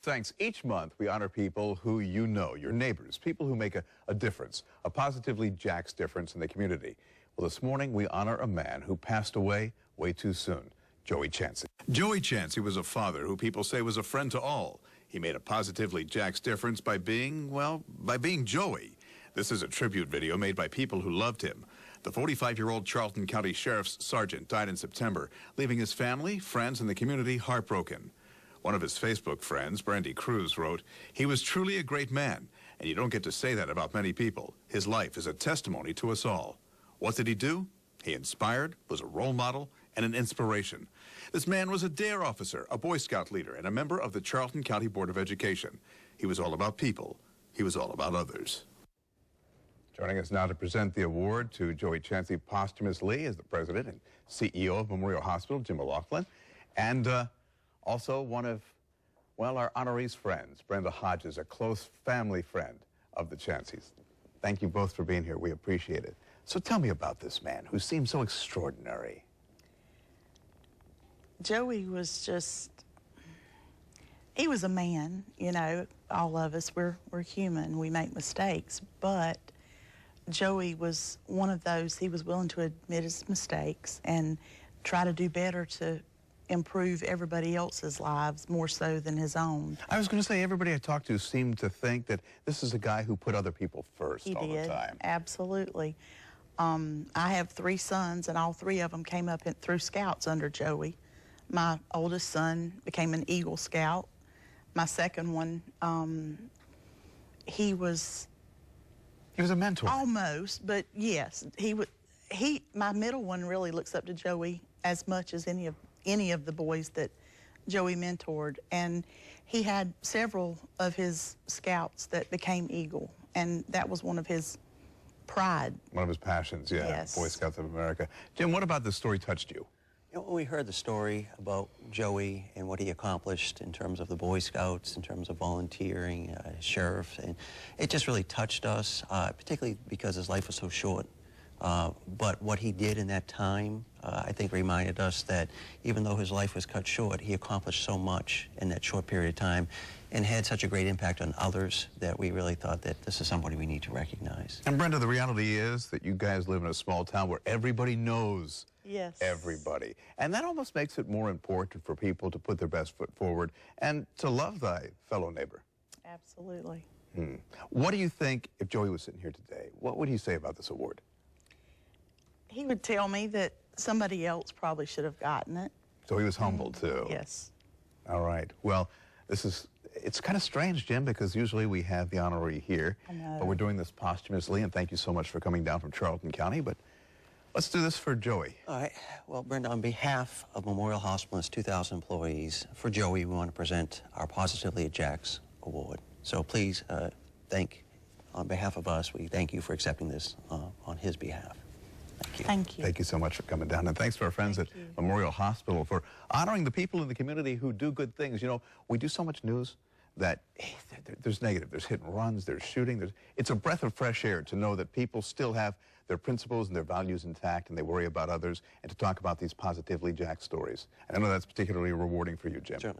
Thanks. Each month, we honor people who you know, your neighbors, people who make a difference, a Positively Jax difference in the community. Well, this morning, we honor a man who passed away way too soon, Joey Chancy. Joey Chancy was a father who people say was a friend to all. He made a Positively Jax difference by being, well, by being Joey. This is a tribute video made by people who loved him. The 45-year-old Charlton County Sheriff's Sergeant died in September, leaving his family, friends, and the community heartbroken. One of his Facebook friends, Brenda Hodges, wrote, "He was truly a great man, and you don't get to say that about many people. His life is a testimony to us all." What did he do? He inspired, was a role model, and an inspiration. This man was a D.A.R.E officer, a Boy Scout leader, and a member of the Charlton County Board of Education. He was all about people. He was all about others. Joining us now to present the award to Joey Chancy posthumously is the president and CEO of Memorial Hospital, Jim McLaughlin, and also one of, well, our honoree's friends, Brenda Hodges, a close family friend of the Chancys. Thank you both for being here. We appreciate it. So tell me about this man who seemed so extraordinary. Joey was just, he was a man, you know, all of us, we're human, we make mistakes, but Joey was one of those, he was willing to admit his mistakes and try to do better to improve everybody else's lives more so than his own. I was going to say, everybody I talked to seemed to think that this is a guy who put other people first all the time. Absolutely. I have 3 sons, and all 3 of them came up through Scouts under Joey. My oldest son became an Eagle Scout. My second one, he was a mentor. Almost, but yes, my middle one really looks up to Joey as much as any of the boys that Joey mentored, and he had several of his scouts that became Eagle, and that was one of his pride. One of his passions, yeah. Yes. Boy Scouts of America. Jim, what about this story touched you? You know, when we heard the story about Joey and what he accomplished in terms of the Boy Scouts, in terms of volunteering, sheriff, and it just really touched us, particularly because his life was so short. But what he did in that time, I think reminded us that even though his life was cut short, he accomplished so much in that short period of time and had such a great impact on others that we really thought that this is somebody we need to recognize. And Brenda, the reality is that you guys live in a small town where everybody knows everybody. And that almost makes it more important for people to put their best foot forward and to love thy fellow neighbor. Absolutely. What do you think, if Joey was sitting here today, what would he say about this award? He would tell me that somebody else probably should have gotten it. So he was humble, too. Yes. All right. Well, it's kind of strange, Jim, because usually we have the honoree here. I know. But we're doing this posthumously, and thank you so much for coming down from Charlton County. But let's do this for Joey. All right. Well, Brenda, on behalf of Memorial Hospital and its 2,000 employees, for Joey, we want to present our Positively Jax Award. So please, on behalf of us, we thank you for accepting this on his behalf. Thank you. Thank you. Thank you so much for coming down. And thanks to our friends at Memorial Hospital for honoring the people in the community who do good things. You know, we do so much news that there's negative. There's hit and runs. There's shooting. It's a breath of fresh air to know that people still have their principles and their values intact and they worry about others, and to talk about these Positively Jax stories. And I know that's particularly rewarding for you, Jim. Certainly.